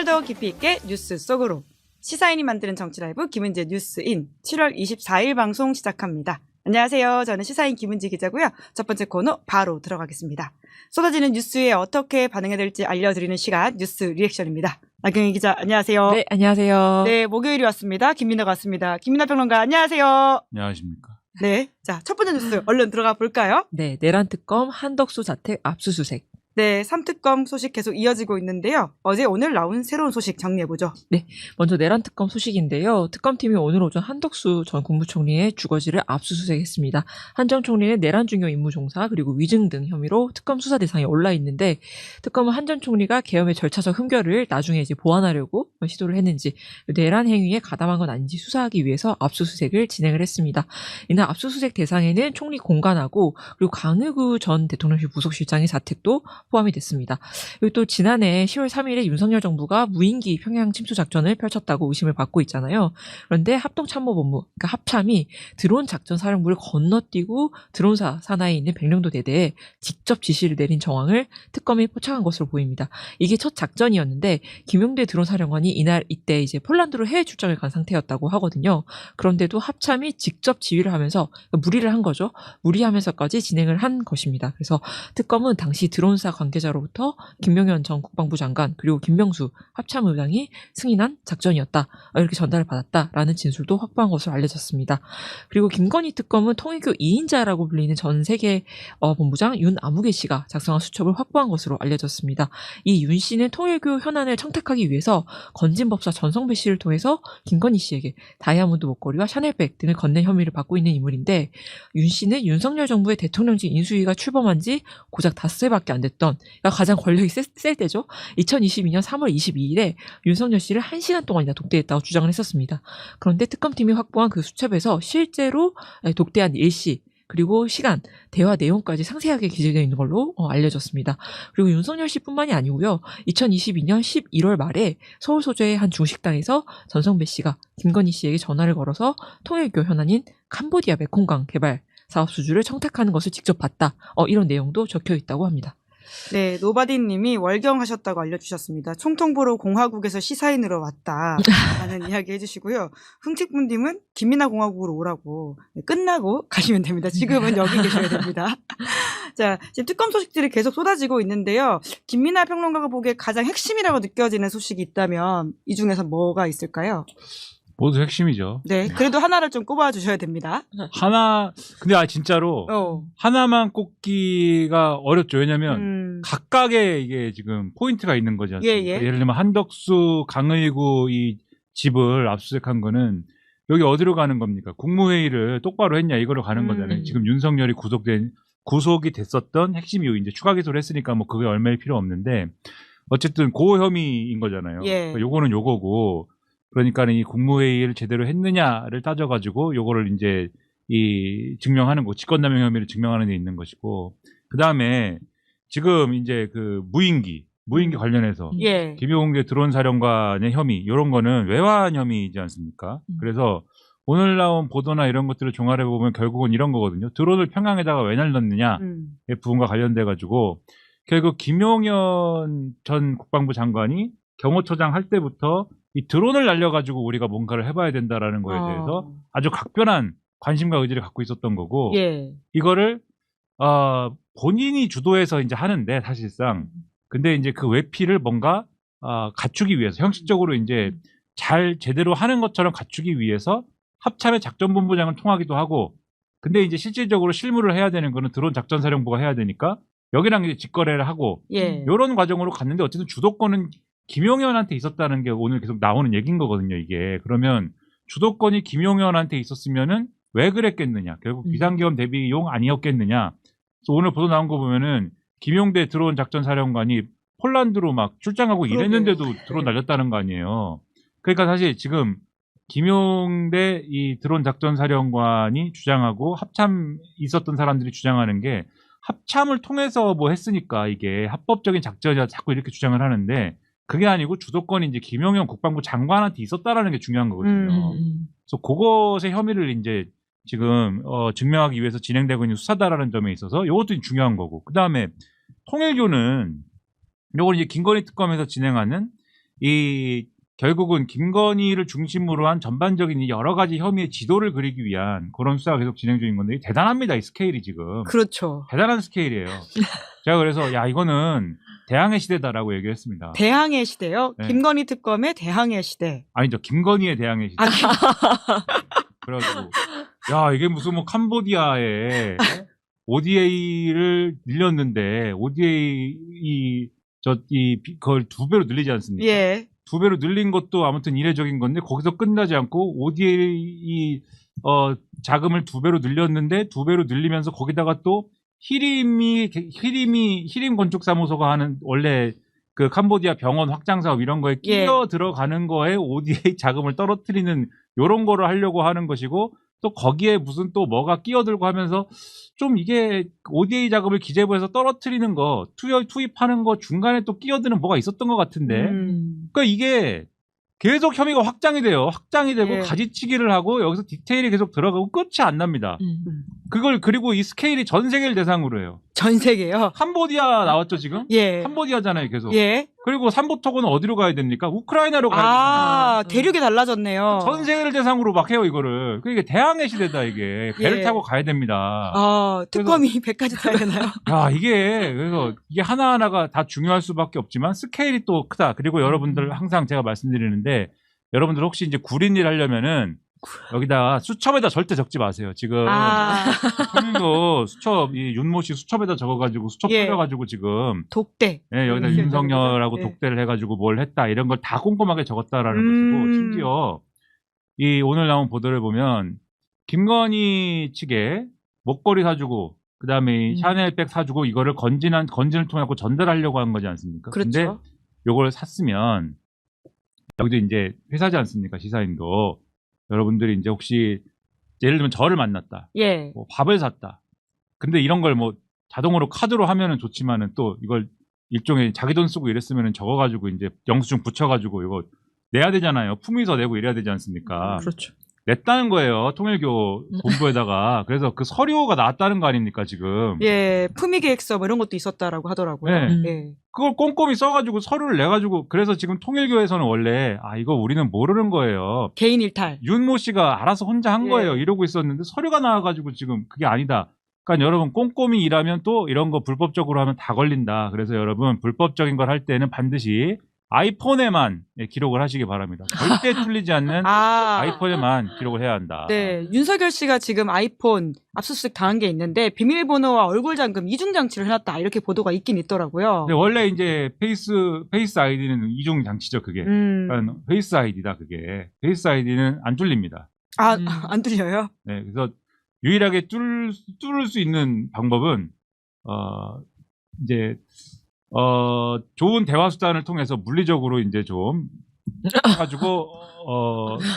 한 발 더 깊이 있게 뉴스 속으로 시사인이 만드는 정치라이브 김은지의 뉴스인 7월 24일 방송 시작합니다. 안녕하세요. 저는 시사인 김은지 기자고요. 첫 번째 코너 바로 들어가겠습니다. 쏟아지는 뉴스에 어떻게 반응해야 될지 알려드리는 시간 뉴스 리액션입니다. 나경희 기자 안녕하세요. 네, 안녕하세요. 네, 목요일이 왔습니다. 김민아가 왔습니다. 김민아 평론가 안녕하세요. 안녕하십니까. 네, 자, 첫 번째 뉴스 얼른 들어가 볼까요? 네, 내란 특검 한덕수 자택 압수수색. 네, 3특검 소식 계속 이어지고 있는데요. 어제 오늘 나온 새로운 소식 정리해보죠. 먼저 내란 특검 소식인데요. 특검팀이 오늘 오전 한덕수 전 국무총리의 주거지를 압수수색했습니다. 한 전 총리는 내란 중요 임무 종사 그리고 위증 등 혐의로 특검 수사 대상에 올라 있는데 특검은 한 전 총리가 계엄의 절차적 흠결을 나중에 이제 보완하려고 시도를 했는지 내란 행위에 가담한 건 아닌지 수사하기 위해서 압수수색을 진행을 했습니다. 이날 압수수색 대상에는 총리 공간하고 그리고 강의구 전 대통령실 부속실장의 자택도 포함이 됐습니다. 그리고 또 지난해 10월 3일에 윤석열 정부가 무인기 평양 침투 작전을 펼쳤다고 의심을 받고 있잖아요. 그런데 합동참모본부, 그러니까 합참이 드론 작전 사령부를 건너뛰고 드론사 산하에 있는 백령도 대대에 직접 지시를 내린 정황을 특검이 포착한 것으로 보입니다. 이게 첫 작전이었는데 김용대 드론 사령관이 이때 이제 폴란드로 해외 출장을 간 상태였다고 하거든요. 그런데도 합참이 직접 지휘를 하면서 무리를 한 거죠. 무리하면서까지 진행을 한 것입니다. 그래서 특검은 당시 드론사 관계자로부터 김명현 전 국방부 장관 그리고 김명수 합참의장이 승인한 작전이었다. 이렇게 전달을 받았다라는 진술도 확보한 것으로 알려졌습니다. 그리고 김건희 특검은 통일교 2인자라고 불리는 전 세계 본부장 윤아무개 씨가 작성한 수첩을 확보한 것으로 알려졌습니다. 이 윤 씨는 통일교 현안을 청탁하기 위해서 건진법사 전성배 씨를 통해서 김건희 씨에게 다이아몬드 목걸이와 샤넬백 등을 건넨 혐의를 받고 있는 인물인데 윤 씨는 윤석열 정부의 대통령직 인수위가 출범한 지 고작 5회밖에 안 됐던 그러니까 가장 권력이 셀 때죠. 2022년 3월 22일에 윤석열 씨를 1시간 동안이나 독대했다고 주장을 했었습니다. 그런데 특검팀이 확보한 그 수첩에서 실제로 독대한 일시 그리고 시간, 대화 내용까지 상세하게 기재되어 있는 걸로 알려졌습니다. 그리고 윤석열 씨뿐만이 아니고요. 2022년 11월 말에 서울 소재의 한 중식당에서 전성배 씨가 김건희 씨에게 전화를 걸어서 통일교 현안인 캄보디아 메콩강 개발 사업 수주를 청탁하는 것을 직접 봤다. 이런 내용도 적혀 있다고 합니다. 네, 노바디님이 월경하셨다고 알려주셨습니다. 총통보로 공화국에서 시사인으로 왔다 라는 이야기 해주시고요. 흥칙분님은 김민아 공화국으로 오라고 끝나고 가시면 됩니다. 지금은 여기 계셔야 됩니다. 자, 지금 특검 소식들이 계속 쏟아지고 있는데요. 김민아 평론가가 보기에 가장 핵심이라고 느껴지는 소식이 있다면 이 중에서 뭐가 있을까요? 모두 핵심이죠. 네, 그래도 하나를 좀 꼽아주셔야 됩니다. 근데 진짜로 하나만 꼽기가 어렵죠. 왜냐면 각각의 이게 지금 포인트가 있는 거지 않습니까? 예. 예를 들면 한덕수, 강의구 이 집을 압수수색한 거는 여기 어디로 가는 겁니까? 국무회의를 똑바로 했냐 이거로 가는 거잖아요. 지금 윤석열이 구속이 됐었던 핵심 이유 이제 추가 기소를 했으니까 뭐 그게 얼마일 필요 없는데 어쨌든 고 혐의인 거잖아요. 예. 요거는 요거고 그러니까 이 국무회의를 제대로 했느냐를 따져가지고 요거를 이제 증명하는 거, 직권남용 혐의를 증명하는 데 있는 것이고, 그 다음에 지금 이제 그 무인기 관련해서 예. 김용대 드론 사령관의 혐의, 이런 거는 외환 혐의이지 않습니까? 그래서 오늘 나온 보도나 이런 것들을 종합해 보면 결국은 이런 거거든요. 드론을 평양에다가 왜 날렸느냐의 부분과 관련돼 가지고 결국 김용현 전 국방부 장관이 경호처장 할 때부터 이 드론을 날려가지고 우리가 뭔가를 해봐야 된다라는 거에 대해서 아주 각별한 관심과 의지를 갖고 있었던 거고, 예. 이거를 본인이 주도해서 이제 하는데 사실상 근데 이제 그 외피를 뭔가 갖추기 위해서 형식적으로 이제 잘 제대로 하는 것처럼 갖추기 위해서 합참의 작전본부장을 통하기도 하고, 근데 이제 실질적으로 실무를 해야 되는 거는 드론 작전사령부가 해야 되니까 여기랑 이제 직거래를 하고 이런 과정으로 갔는데 어쨌든 주도권은 김용현한테 있었다는 게 오늘 계속 나오는 얘기인 거거든요, 이게. 그러면 주도권이 김용현한테 있었으면은 왜 그랬겠느냐? 결국 비상계엄 대비용 아니었겠느냐? 그래서 오늘 보도 나온 거 보면은 김용대 드론 작전 사령관이 폴란드로 막 출장하고 이랬는데도 드론 날렸다는 거 아니에요. 그러니까 사실 지금 김용대 이 드론 작전 사령관이 주장하고 합참 있었던 사람들이 주장하는 게 합참을 통해서 뭐 했으니까 이게 합법적인 작전이라 자꾸 이렇게 주장을 하는데 그게 아니고 주도권이 이제 김용현 국방부 장관한테 있었다라는 게 중요한 거거든요. 그래서 그것의 혐의를 이제 지금 증명하기 위해서 진행되고 있는 수사다라는 점에 있어서 이것도 중요한 거고, 그 다음에 통일교는 요걸 이제 김건희 특검에서 진행하는 이 결국은 김건희를 중심으로 한 전반적인 이 여러 가지 혐의의 지도를 그리기 위한 그런 수사가 계속 진행 중인 건데 대단합니다. 이 스케일이 지금. 그렇죠. 대단한 스케일이에요. 제가 그래서 야 이거는 대항해 시대다라고 얘기했습니다. 대항해 시대요. 네. 김건희 특검의 대항해 시대. 아니죠. 김건희의 대항해 시대. 아, 그래가지고 야 이게 무슨 뭐 캄보디아에 ODA를 늘렸는데 ODA 그걸 2배로 늘리지 않습니까? 예. 2배로 늘린 것도 아무튼 이례적인 건데 거기서 끝나지 않고 ODA 자금을 2배로 늘렸는데 2배로 늘리면서 거기다가 또 히림 건축사무소가 하는 원래 그 캄보디아 병원 확장 사업 이런 거에 끼어 들어가는 거에 ODA 자금을 떨어뜨리는 요런 거를 하려고 하는 것이고 또 거기에 무슨 또 뭐가 끼어들고 하면서 좀 이게 ODA 자금을 기재부에서 떨어뜨리는 거 투입하는 거 중간에 또 끼어드는 뭐가 있었던 것 같은데 그러니까 이게 계속 혐의가 확장이 되고 예. 가지치기를 하고 여기서 디테일이 계속 들어가고 끝이 안 납니다. 그걸 그리고 이 스케일이 전 세계를 대상으로 해요. 전 세계요. 캄보디아 나왔죠 지금? 예. 캄보디아잖아요 계속. 예. 그리고 삼보토고는 어디로 가야 됩니까? 우크라이나로 가야 아, 됩니다. 대륙이 달라졌네요. 전 세계를 대상으로 막 해요 이거를. 그러니까 대항해 시대다 이게. 배를 예. 타고 가야 됩니다. 아, 특검이 배까지 타야 되나요? 야 그래서 이게 하나하나가 다 중요할 수밖에 없지만 스케일이 또 크다. 그리고 여러분들 항상 제가 말씀드리는데 여러분들 혹시 이제 구린일 하려면은 여기다 수첩에다 절대 적지 마세요. 지금 본인도 수첩 이 윤모 씨 수첩에다 적어가지고 수첩 예. 뿌려가지고 지금 독대. 예, 여기다 예. 윤석열하고 예. 독대를 해가지고 뭘 했다 이런 걸 다 꼼꼼하게 적었다라는 것이고 심지어 이 오늘 나온 보도를 보면 김건희 측에 목걸이 사주고 그다음에 샤넬백 사주고 이거를 건진을 통해 갖고 전달하려고 한 거지 않습니까? 근데 그렇죠. 요걸 샀으면 여기도 이제 회사지 않습니까? 시사인도 여러분들이 이제 혹시 예를 들면 저를 만났다. 예. 뭐 밥을 샀다. 근데 이런 걸 뭐 자동으로 카드로 하면은 좋지만은 또 이걸 일종의 자기 돈 쓰고 이랬으면은 적어가지고 이제 영수증 붙여가지고 이거 내야 되잖아요. 품위서 내고 이래야 되지 않습니까? 그렇죠. 냈다는 거예요. 통일교 본부에다가. 그래서 그 서류가 나왔다는 거 아닙니까 지금? 예. 품위계획서 뭐 이런 것도 있었다라고 하더라고요. 네. 예. 그걸 꼼꼼히 써가지고 서류를 내가지고 그래서 지금 통일교에서는 원래 이거 우리는 모르는 거예요. 개인 일탈. 윤모 씨가 알아서 혼자 한 예. 거예요. 이러고 있었는데 서류가 나와가지고 지금 그게 아니다. 그러니까 여러분 꼼꼼히 일하면 또 이런 거 불법적으로 하면 다 걸린다. 그래서 여러분 불법적인 걸 할 때는 반드시 아이폰에만 기록을 하시기 바랍니다. 절대 틀리지 않는 아이폰에만 기록을 해야 한다. 네, 윤석열 씨가 지금 아이폰 압수수색 당한 게 있는데 비밀번호와 얼굴 잠금 이중 장치를 해놨다 이렇게 보도가 있긴 있더라고요. 근데 원래 이제 페이스 아이디는 이중 장치죠 그게. 그러니까 페이스 아이디다 그게. 페이스 아이디는 안 뚫립니다. 안 들려요? 네, 그래서 유일하게 뚫을 수 있는 방법은 이제 좋은 대화 수단을 통해서 물리적으로 이제 좀 해가지고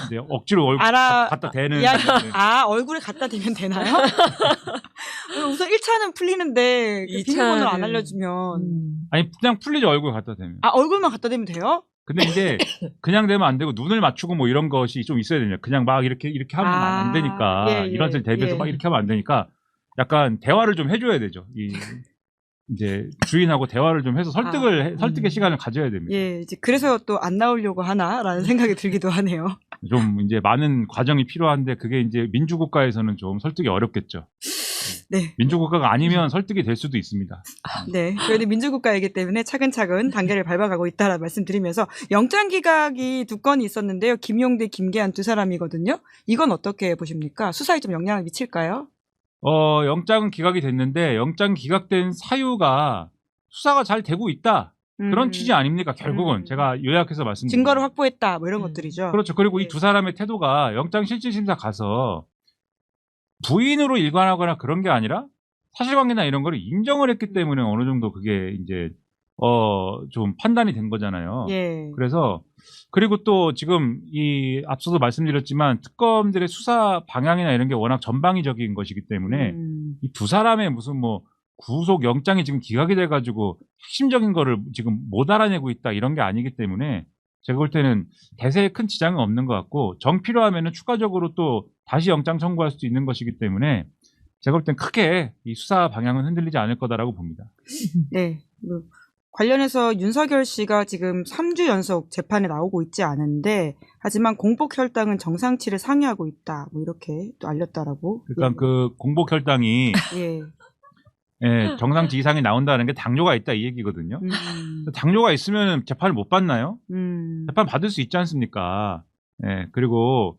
이제 억지로 얼굴 갖다 대는. 얼굴에 갖다 대면 되나요? 우선 1차는 풀리는데 그 비밀번호를 안 알려주면 아니 그냥 풀리죠 얼굴 갖다 대면. 얼굴만 갖다 대면 돼요? 근데 이제 그냥 되면 안 되고 눈을 맞추고 뭐 이런 것이 좀 있어야 되냐. 그냥 막 이렇게 하면 안 되니까 이런 데 대비해서 막 이렇게 하면 안 되니까 약간 대화를 좀 해줘야 되죠. 이제 주인하고 대화를 좀 해서 설득의 시간을 가져야 됩니다. 예, 이제 그래서 또 안 나오려고 하나라는 생각이 들기도 하네요. 좀 이제 많은 과정이 필요한데 그게 이제 민주국가에서는 좀 설득이 어렵겠죠. 네. 민주국가가 아니면 설득이 될 수도 있습니다. 네. 저희는 민주국가이기 때문에 차근차근 단계를 밟아가고 있다라 말씀드리면서 영장 기각이 2건이 있었는데요. 김용대, 김계한 2사람이거든요. 이건 어떻게 보십니까? 수사에 좀 영향을 미칠까요? 영장은 기각이 됐는데 영장 기각된 사유가 수사가 잘 되고 있다. 그런 취지 아닙니까? 결국은 제가 요약해서 말씀드립니다. 증거를 확보했다. 뭐 이런 것들이죠. 그렇죠. 그리고 이 2사람의 태도가 영장 실질심사 가서 부인으로 일관하거나 그런 게 아니라 사실관계나 이런 거를 인정을 했기 때문에 어느 정도 그게 이제 좀 판단이 된 거잖아요. 예. 그래서 그리고 또 지금 이 앞서도 말씀드렸지만 특검들의 수사 방향이나 이런 게 워낙 전방위적인 것이기 때문에 이 2사람의 무슨 뭐 구속 영장이 지금 기각이 돼가지고 핵심적인 거를 지금 못 알아내고 있다 이런 게 아니기 때문에 제가 볼 때는 대세에 큰 지장은 없는 것 같고 정 필요하면은 추가적으로 또 다시 영장 청구할 수도 있는 것이기 때문에 제가 볼 땐 크게 이 수사 방향은 흔들리지 않을 거다라고 봅니다. 네. 관련해서 윤석열 씨가 지금 3주 연속 재판에 나오고 있지 않은데 하지만 공복 혈당은 정상치를 상회하고 있다. 뭐 이렇게 또 알렸다라고. 그러니까 그 공복 혈당이 예. 예, 정상치 이상이 나온다는 게 당뇨가 있다 이 얘기거든요. 당뇨가 있으면 재판을 못 받나요? 재판 받을 수 있지 않습니까? 예, 그리고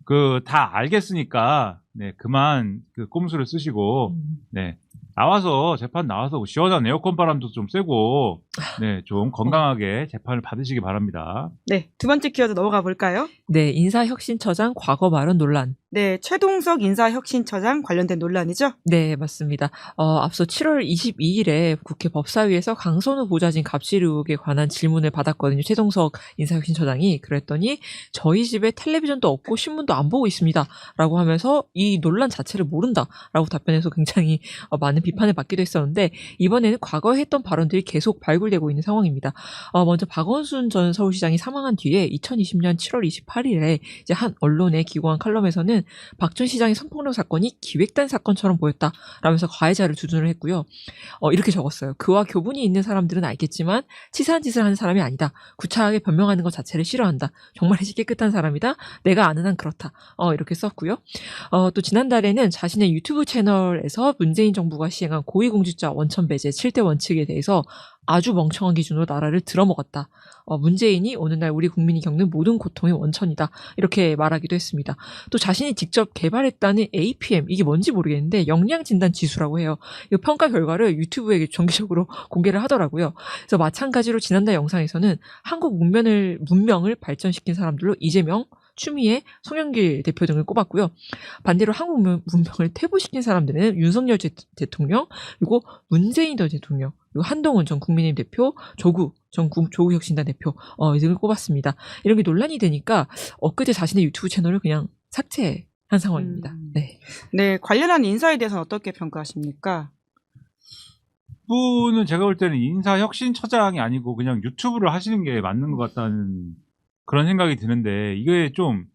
그 다 알겠으니까 네, 그만 그 꼼수를 쓰시고 네. 나와서 재판 나와서 시원한 에어컨 바람도 좀 쐬고 네, 좀 건강하게 재판을 받으시기 바랍니다. 네, 두 번째 키워드 넘어가 볼까요? 네, 인사혁신처장 과거 발언 논란. 네, 최동석 인사혁신처장 관련된 논란이죠? 네, 맞습니다. 앞서 7월 22일에 국회 법사위에서 강선우 보좌진 갑질 의혹에 관한 질문을 받았거든요. 최동석 인사혁신처장이. 그랬더니 저희 집에 텔레비전도 없고 신문도 안 보고 있습니다. 라고 하면서 이 논란 자체를 모른다. 라고 답변해서 굉장히 많은 비판을 받기도 했었는데 이번에는 과거에 했던 발언들이 계속 발굴되고 있는 상황입니다. 먼저 박원순 전 서울시장이 사망한 뒤에 2020년 7월 28일에 이제 한 언론에 기고한 칼럼에서는 박 전 시장의 성폭력 사건이 기획된 사건처럼 보였다라면서 가해자를 두둔을 했고요. 이렇게 적었어요. 그와 교분이 있는 사람들은 알겠지만 치사한 짓을 하는 사람이 아니다. 구차하게 변명하는 것 자체를 싫어한다. 정말 해지 깨끗한 사람이다. 내가 아는 한 그렇다. 이렇게 썼고요. 또 지난달에는 자신의 유튜브 채널에서 문재인 정부가 시행한 고위공직자 원천 배제 7대 원칙에 대해서 아주 멍청한 기준으로 나라를 들어먹었다. 문재인이 오늘날 우리 국민이 겪는 모든 고통의 원천이다. 이렇게 말하기도 했습니다. 또 자신이 직접 개발했다는 APM, 이게 뭔지 모르겠는데 역량진단지수라고 해요. 이 평가 결과를 유튜브에 정기적으로 공개를 하더라고요. 그래서 마찬가지로 지난달 영상에서는 한국 문명을 발전시킨 사람들로 이재명, 추미애, 송영길 대표 등을 꼽았고요. 반대로 한국 문명을 퇴보시킨 사람들은 윤석열 대통령, 그리고 문재인 전 대통령, 그리고 한동훈 전 국민의힘 대표, 조국 전 조국혁신당 대표 등을 꼽았습니다. 이런 게 논란이 되니까 엊그제 자신의 유튜브 채널을 그냥 삭제한 상황입니다. 네. 네, 관련한 인사에 대해서는 어떻게 평가하십니까? 분은 제가 볼 때는 인사혁신처장이 아니고 그냥 유튜브를 하시는 게 맞는 것 같다는 그런 생각이 드는데 이게 좀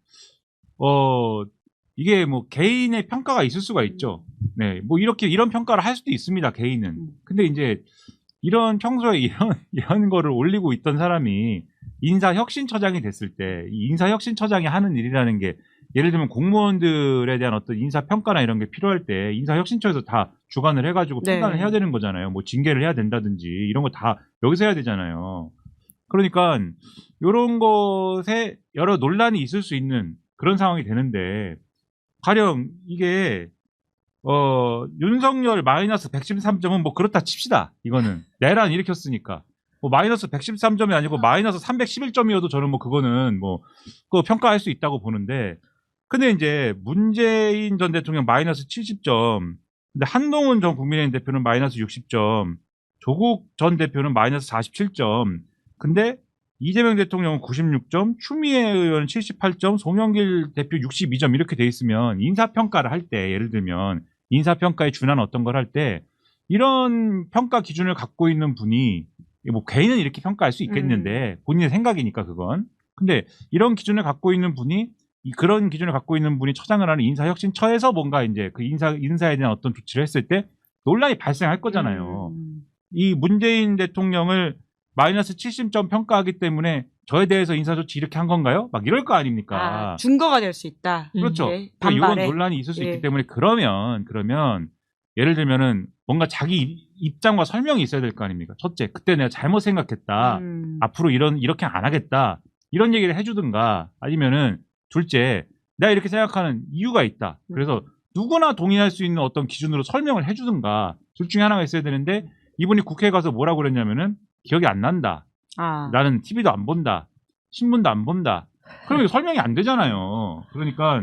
이게 뭐 개인의 평가가 있을 수가 있죠. 네, 뭐 이런 평가를 할 수도 있습니다. 개인은. 근데 이제 평소에 이런 거를 올리고 있던 사람이 인사혁신처장이 됐을 때 이 인사혁신처장이 하는 일이라는 게 예를 들면 공무원들에 대한 어떤 인사평가나 이런 게 필요할 때 인사혁신처에서 다 주관을 해가지고 평가를 해야 되는 거잖아요. 뭐 징계를 해야 된다든지 이런 거 다 여기서 해야 되잖아요. 그러니까 이런 것에 여러 논란이 있을 수 있는 그런 상황이 되는데 가령 이게 윤석열 마이너스 113점은 뭐 그렇다 칩시다. 이거는 내란 일으켰으니까 뭐 마이너스 113점이 아니고 마이너스 311점이어도 저는 뭐 그거는 뭐 그거 평가할 수 있다고 보는데 근데 이제 문재인 전 대통령 마이너스 70점 근데 한동훈 전 국민의힘 대표는 마이너스 60점 조국 전 대표는 마이너스 47점 근데 이재명 대통령은 96점, 추미애 의원은 78점, 송영길 대표 62점 이렇게 돼 있으면 인사평가를 할 때 예를 들면 인사평가에 준하는 어떤 걸 할 때 이런 평가 기준을 갖고 있는 분이 뭐 개인은 이렇게 평가할 수 있겠는데 본인의 생각이니까 그건 근데 이런 기준을 갖고 있는 분이 그런 기준을 갖고 있는 분이 처장을 하는 인사혁신처에서 뭔가 이제 그 인사에 대한 어떤 조치를 했을 때 논란이 발생할 거잖아요. 이 문재인 대통령을 마이너스 70점 평가하기 때문에 저에 대해서 인사조치 이렇게 한 건가요? 막 이럴 거 아닙니까? 증거가 될 수 있다. 그렇죠. 예, 그러니까 이런 논란이 있을 수 있기 때문에 그러면 예를 들면은 뭔가 자기 입장과 설명이 있어야 될 거 아닙니까? 첫째, 그때 내가 잘못 생각했다. 앞으로 이렇게 안 하겠다. 이런 얘기를 해주든가 아니면은 둘째, 내가 이렇게 생각하는 이유가 있다. 그래서 누구나 동의할 수 있는 어떤 기준으로 설명을 해주든가 둘 중에 하나가 있어야 되는데 이분이 국회에 가서 뭐라고 그랬냐면은 기억이 안 난다. 나는 TV도 안 본다. 신문도 안 본다. 그러면 설명이 안 되잖아요. 그러니까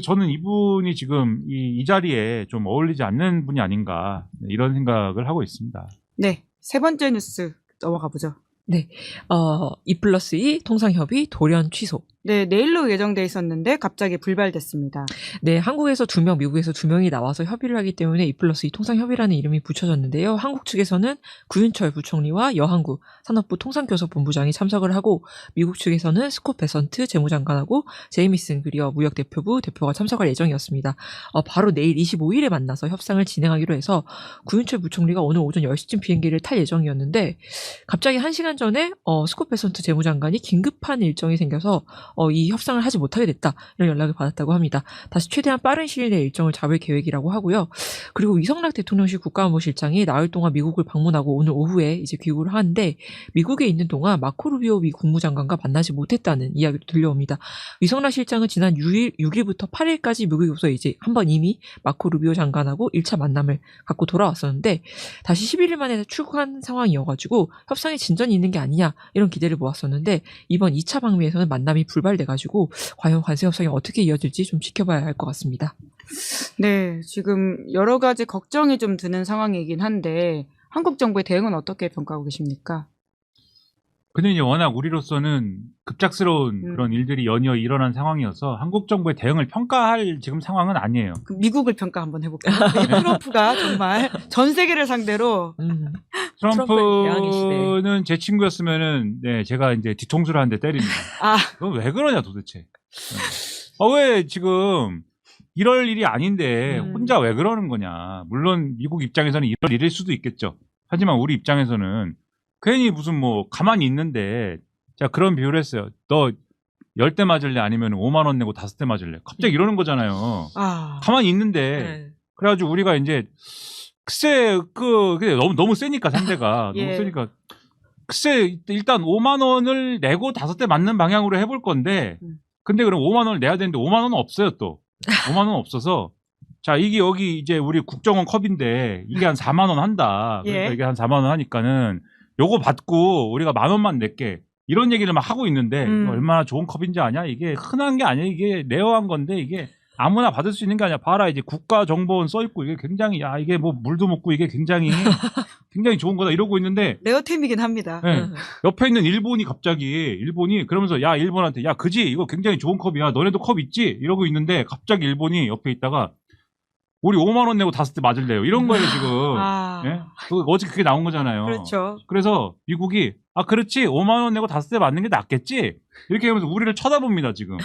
저는 이분이 지금 이 자리에 좀 어울리지 않는 분이 아닌가 이런 생각을 하고 있습니다. 네, 세 번째 뉴스 넘어가 보죠. 네, 2+2 통상협의 돌연 취소. 네, 내일로 예정돼 있었는데 갑자기 불발됐습니다. 네, 한국에서 2명, 미국에서 2명이 나와서 협의를 하기 때문에 2+2 통상협의라는 이름이 붙여졌는데요. 한국 측에서는 구윤철 부총리와 여한구 산업부 통상교섭본부장이 참석을 하고 미국 측에서는 스콧 베선트 재무장관하고 제이미슨 그리어 무역대표부 대표가 참석할 예정이었습니다. 바로 내일 25일에 만나서 협상을 진행하기로 해서 구윤철 부총리가 오늘 오전 10시쯤 비행기를 탈 예정이었는데 갑자기 1시간 전에 스콧 베선트 재무장관이 긴급한 일정이 생겨서 이 협상을 하지 못하게 됐다. 이런 연락을 받았다고 합니다. 다시 최대한 빠른 시일 내에 일정을 잡을 계획이라고 하고요. 그리고 이성락 대통령실 국가안보실장이 나흘 동안 미국을 방문하고 오늘 오후에 이제 귀국을 하는데 미국에 있는 동안 마코 루비오 미 국무장관과 만나지 못했다는 이야기도 들려옵니다. 이성락 실장은 지난 6일부터 8일까지 미국에서 이제 한번 이미 마코 루비오 장관하고 1차 만남을 갖고 돌아왔었는데 다시 11일 만에 출국한 상황이어가지고 협상에 진전이 있는 게 아니냐 이런 기대를 모았었는데 이번 2차 방미에서는 만남이 불발돼가지고 과연 관세 협상이 어떻게 이어질지 좀 지켜봐야 할 것 같습니다. 네, 지금 여러 가지 걱정이 좀 드는 상황이긴 한데 한국 정부의 대응은 어떻게 평가하고 계십니까? 근데 이제 워낙 우리로서는 급작스러운 그런 일들이 연이어 일어난 상황이어서 한국 정부의 대응을 평가할 지금 상황은 아니에요. 그 미국을 평가 한번 해볼까요? 트럼프가 정말 전 세계를 상대로 트럼프의 대항해 트럼프는 제 친구였으면은 네, 제가 이제 뒤통수를 한 대 때립니다. 넌 왜 그러냐 도대체. 왜 지금 이럴 일이 아닌데 혼자 왜 그러는 거냐. 물론 미국 입장에서는 이럴 일일 수도 있겠죠. 하지만 우리 입장에서는 괜히 무슨 뭐 가만히 있는데 제가 그런 비유를 했어요. 너 10대 맞을래 아니면 5만 원 내고 5대 맞을래. 갑자기 이러는 거잖아요. 가만히 있는데 그래가지고 우리가 이제 글쎄 근데 너무 세니까 상대가 예. 너무 세니까 글쎄 일단 5만 원을 내고 5대 맞는 방향으로 해볼 건데 근데 그럼 5만 원을 내야 되는데 5만 원은 없어요 또. 5만 원은 없어서 자 이게 여기 이제 우리 국정원 컵인데 이게 한 4만 원 한다. 그러니까 예. 이게 한 4만 원 하니까는 요거 받고 우리가 10,000원만 낼게. 이런 얘기를 막 하고 있는데 이거 얼마나 좋은 컵인지 아냐? 이게 흔한 게 아니야. 이게 레어한 건데 이게 아무나 받을 수 있는 게 아니야. 봐라 이제 국가정보원 써있고 이게 굉장히 야 이게 뭐 물도 먹고 이게 굉장히 좋은 거다 이러고 있는데 레어템이긴 합니다. 네. 옆에 있는 일본이 그러면서 야 일본한테 야 그지 이거 굉장히 좋은 컵이야. 너네도 컵 있지? 이러고 있는데 갑자기 일본이 옆에 있다가 우리 5만 원 내고 5대 맞을래요. 이런 거예요 지금. 예? 어제 그게 나온 거잖아요. 그렇죠. 그래서 미국이 그렇지 5만 원 내고 5대 맞는 게 낫겠지. 이렇게 하면서 우리를 쳐다봅니다 지금.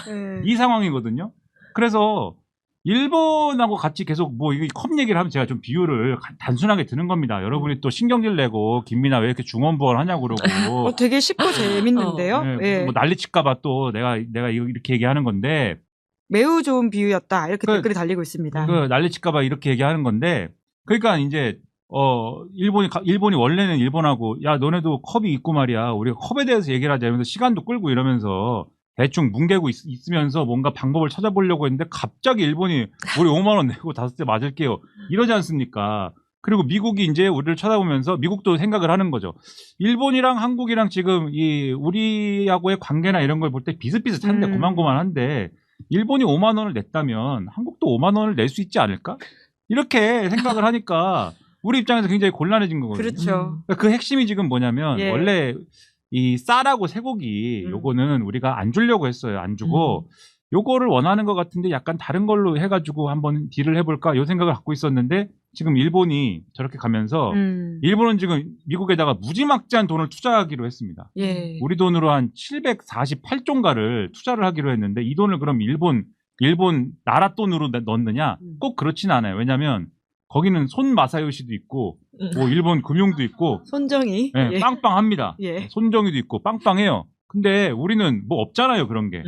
이 상황이거든요. 그래서 일본하고 같이 계속 뭐 이거 컵 얘기를 하면 제가 좀 비유를 단순하게 드는 겁니다. 여러분이 또 신경질 내고 김민아 왜 이렇게 중언부언 하냐고 그러고. 되게 쉽고 재밌는데요. 네, 뭐 난리칠까봐 또 내가 이렇게 얘기하는 건데. 매우 좋은 비유였다. 이렇게 댓글이 달리고 있습니다. 난리칠까봐 이렇게 얘기하는 건데. 그러니까 이제 일본이 원래는 일본하고 야 너네도 컵이 있고 말이야. 우리가 컵에 대해서 얘기를 하자면서 시간도 끌고 이러면서. 대충 뭉개고 있으면서 뭔가 방법을 찾아보려고 했는데 갑자기 일본이 우리 5만 원 내고 5대 맞을게요. 이러지 않습니까? 그리고 미국이 이제 우리를 쳐다보면서 미국도 생각을 하는 거죠. 일본이랑 한국이랑 지금 이 우리하고의 관계나 이런 걸 볼 때 비슷비슷한데 고만고만한데 일본이 5만 원을 냈다면 한국도 5만 원을 낼 수 있지 않을까? 이렇게 생각을 하니까 우리 입장에서 굉장히 곤란해진 거거든요. 그렇죠. 그 핵심이 지금 뭐냐면 원래 이 쌀하고 쇠고기 요거는 우리가 안 주려고 했어요. 안 주고 요거를 원하는 것 같은데 약간 다른 걸로 해가지고 한번 딜을 해볼까 요 생각을 갖고 있었는데 지금 일본이 저렇게 가면서 일본은 지금 미국에다가 무지막지한 돈을 투자하기로 했습니다. 우리 돈으로 한 748조인가를 투자를 하기로 했는데 이 돈을 그럼 일본 나라 돈으로 넣느냐? 꼭 그렇진 않아요. 왜냐하면 거기는 손 마사요시도 있고 뭐 일본 금융도 있고 손정이 빵빵합니다. 손정이도 있고 빵빵해요. 근데 우리는 뭐 없잖아요 그런 게.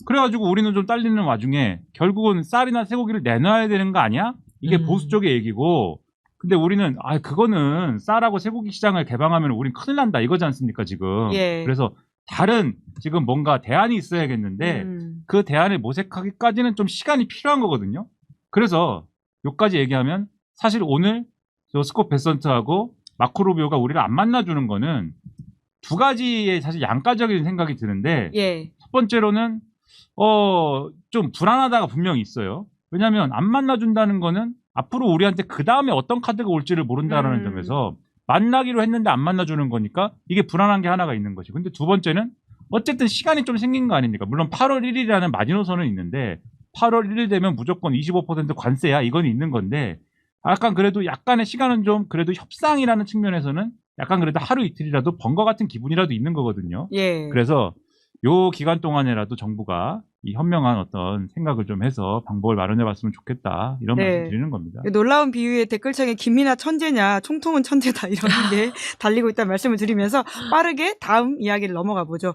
그래가지고 우리는 좀 딸리는 와중에 결국은 쌀이나 쇠고기를 내놔야 되는 거 아니야? 이게 보수 쪽의 얘기고. 근데 우리는 그거는 쌀하고 쇠고기 시장을 개방하면 우린 큰일 난다 이거지 않습니까 지금. 그래서 다른 지금 뭔가 대안이 있어야겠는데 그 대안을 모색하기까지는 좀 시간이 필요한 거거든요. 그래서 여기까지 얘기하면 사실 오늘 저 스콧 베선트하고 마코 루비오가 우리를 안 만나주는 거는 두 가지의 사실 양가적인 생각이 드는데 첫 번째로는 좀 불안하다가 분명히 있어요. 왜냐하면 안 만나준다는 거는 앞으로 우리한테 그 다음에 어떤 카드가 올지를 모른다라는 점에서 만나기로 했는데 안 만나주는 거니까 이게 불안한 게 하나가 있는 거지. 근데 두 번째는 어쨌든 시간이 좀 생긴 거 아닙니까? 물론 8월 1일이라는 마지노선은 있는데 8월 1일 되면 무조건 25% 관세야 이건 있는 건데 약간 그래도 약간의 시간은 좀 그래도 협상이라는 측면에서는 약간 그래도 하루 이틀이라도 번 거 같은 기분이라도 있는 거거든요. 예. 그래서 요 기간 동안에라도 정부가 이 현명한 어떤 생각을 좀 해서 방법을 마련해봤으면 좋겠다 이런 네. 말씀 드리는 겁니다. 놀라운 비유에 댓글창에 김이나 천재냐 총통은 천재다 이런 게 달리고 있다는 말씀을 드리면서 빠르게 다음 이야기를 넘어가 보죠.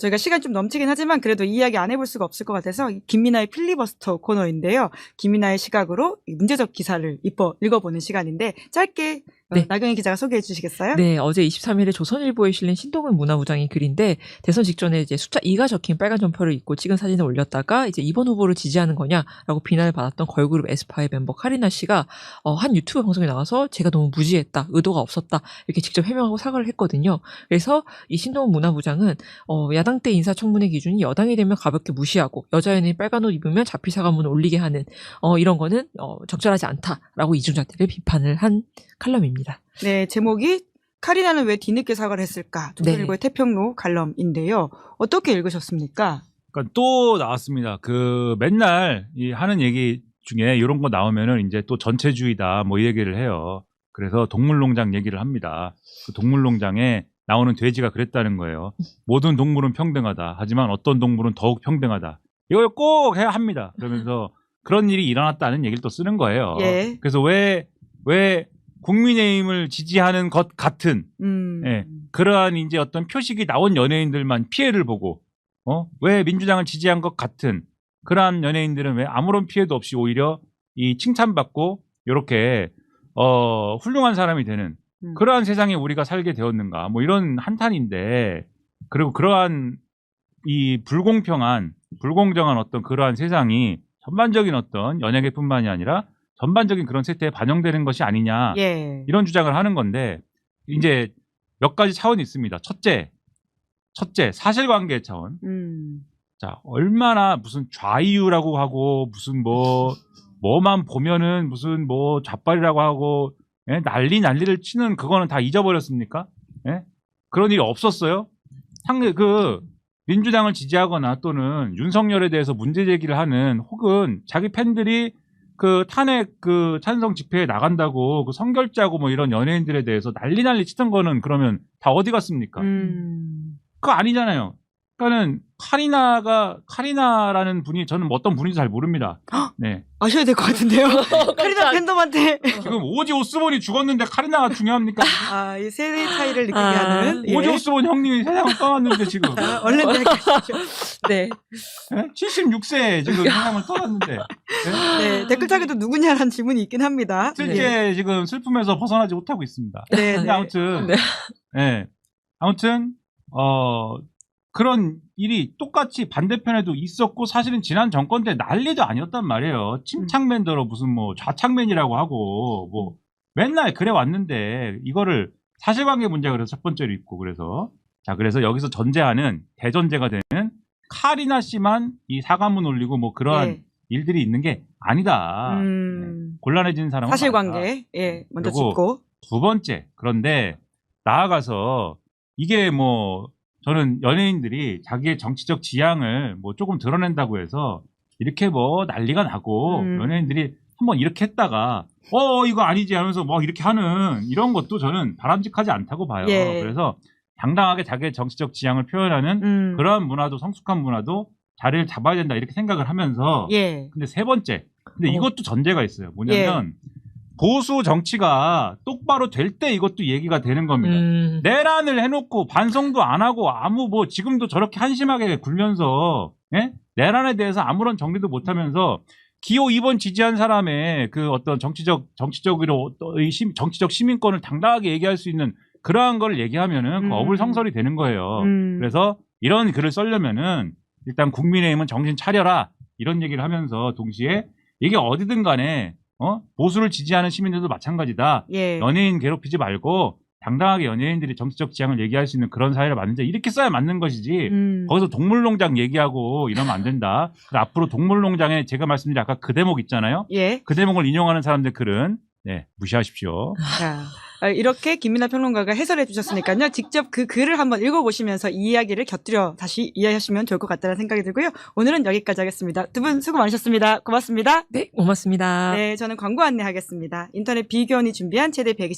저희가 시간 좀 넘치긴 하지만 그래도 이 이야기 안 해볼 수가 없을 것 같아서 김이나의 필리버스터 코너인데요. 김이나의 시각으로 이 문제적 기사를 읽어보는 시간인데 짧게 네. 나경희 기자가 소개해 주시겠어요? 네, 어제 23일에 조선일보에 실린 신동훈 문화부장의 글인데 대선 직전에 이제 숫자 2가 적힌 빨간 점퍼를 입고 찍은 사진을 올렸다가 이제 이번 후보를 지지하는 거냐라고 비난을 받았던 걸그룹 에스파의 멤버 카리나 씨가 한 유튜브 방송에 나와서 제가 너무 무지했다, 의도가 없었다 이렇게 직접 해명하고 사과를 했거든요. 그래서 이 신동훈 문화부장은 야당 때 인사청문회 기준이 여당이 되면 가볍게 무시하고 여자 연예인 빨간 옷 입으면 자필 사과문을 올리게 하는 이런 거는 적절하지 않다라고 이중잣대를 비판을 한 칼럼입니다. 네, 제목이 카리나는 왜 뒤늦게 사과를 했을까? 조선일보의 태평로 칼럼인데요. 어떻게 읽으셨습니까? 그러니까 또 나왔습니다. 그 맨날 이 하는 얘기 중에 이런 거 나오면은 이제 또 전체주의다 뭐 이 얘기를 해요. 그래서 동물농장 얘기를 합니다. 그 동물농장에 나오는 돼지가 그랬다는 거예요. 모든 동물은 평등하다. 하지만 어떤 동물은 더욱 평등하다. 이걸 꼭 해야 합니다. 그러면서 그런 일이 일어났다는 얘기를 또 쓰는 거예요. 예. 그래서 왜 국민의힘을 지지하는 것 같은 예, 그러한 이제 어떤 표식이 나온 연예인들만 피해를 보고 왜 민주당을 지지한 것 같은 그러한 연예인들은 왜 아무런 피해도 없이 오히려 이 칭찬받고 이렇게 훌륭한 사람이 되는 그러한 세상에 우리가 살게 되었는가 뭐 이런 한탄인데 그리고 그러한 이 불공정한 어떤 그러한 세상이 전반적인 어떤 연예계뿐만이 아니라 전반적인 그런 세태에 반영되는 것이 아니냐 예. 이런 주장을 하는 건데 이제 몇 가지 차원이 있습니다. 첫째 사실관계 차원. 자 얼마나 무슨 좌이유라고 하고 무슨 뭐만 보면은 무슨 뭐 좌빨이라고 하고 난리를 치는 그거는 다 잊어버렸습니까? 예? 그런 일이 없었어요. 상대 민주당을 지지하거나 또는 윤석열에 대해서 문제 제기를 하는 혹은 자기 팬들이 그 탄핵 그 찬성 집회에 나간다고 그 선결자고 뭐 이런 연예인들에 대해서 난리 치던 거는 그러면 다 어디 갔습니까? 그거 아니잖아요. 그러니까는 카리나라는 분이 저는 어떤 분인지 잘 모릅니다. 네. 아셔야 될 것 같은데요. 카리나 팬덤한테 지금 오지 오스본이 죽었는데 카리나가 중요합니까? 이 세대 차이를 느끼게 하는 오지 오스본 형님이 세상을 떠났는데 지금 얼른 이야기하시죠. 네. 76세 지금 세상을 떠났는데 네, 댓글창에도 누구냐라는 질문이 있긴 합니다. 실제 지금 슬픔에서 벗어나지 못하고 있습니다. 네, 근데 아무튼 그런 일이 똑같이 반대편에도 있었고 사실은 지난 정권 때 난리도 아니었단 말이에요. 침착맨더러 무슨 뭐 좌창맨이라고 하고 뭐 맨날 그래 왔는데 이거를 사실관계 문제가 그래서 첫 번째로 있고 그래서 여기서 전제하는 대전제가 되는 카리나 씨만 이 사과문 올리고 뭐 그러한 일들이 있는 게 아니다. 곤란해지는 사람은 사실관계 먼저 짚고 두 번째 그런데 나아가서 이게 뭐 저는 연예인들이 자기의 정치적 지향을 뭐 조금 드러낸다고 해서 이렇게 뭐 난리가 나고 연예인들이 한번 이렇게 했다가 이거 아니지 하면서 뭐 이렇게 하는 이런 것도 저는 바람직하지 않다고 봐요. 그래서 당당하게 자기의 정치적 지향을 표현하는 그러한 문화도 성숙한 문화도 자리를 잡아야 된다 이렇게 생각을 하면서 근데 세 번째 근데 이것도 전제가 있어요. 뭐냐면 보수 정치가 똑바로 될 때 이것도 얘기가 되는 겁니다. 내란을 해놓고 반성도 안 하고 지금도 저렇게 한심하게 굴면서 내란에 대해서 아무런 정리도 못하면서 기호 2번 지지한 사람의 그 어떤 정치적으로 정치적 시민권을 당당하게 얘기할 수 있는 그러한 걸 얘기하면은 그 어불성설이 되는 거예요. 그래서 이런 글을 쓰려면은 일단 국민의힘은 정신 차려라 이런 얘기를 하면서 동시에 이게 어디든 간에 보수를 지지하는 시민들도 마찬가지다. 연예인 괴롭히지 말고 당당하게 연예인들이 정치적 지향을 얘기할 수 있는 그런 사회를 만들자. 이렇게 써야 맞는 것이지. 거기서 동물농장 얘기하고 이러면 안 된다. 앞으로 동물농장에 제가 말씀드린 아까 그 대목 있잖아요. 그 대목을 인용하는 사람들 글은 무시하십시오. 자, 이렇게 김민아 평론가가 해설해 주셨으니까요. 직접 그 글을 한번 읽어보시면서 이 이야기를 곁들여 다시 이해하시면 좋을 것 같다는 생각이 들고요. 오늘은 여기까지 하겠습니다. 두 분 수고 많으셨습니다. 고맙습니다. 네, 고맙습니다. 네, 저는 광고 안내하겠습니다. 인터넷 비교원이 준비한 최대 120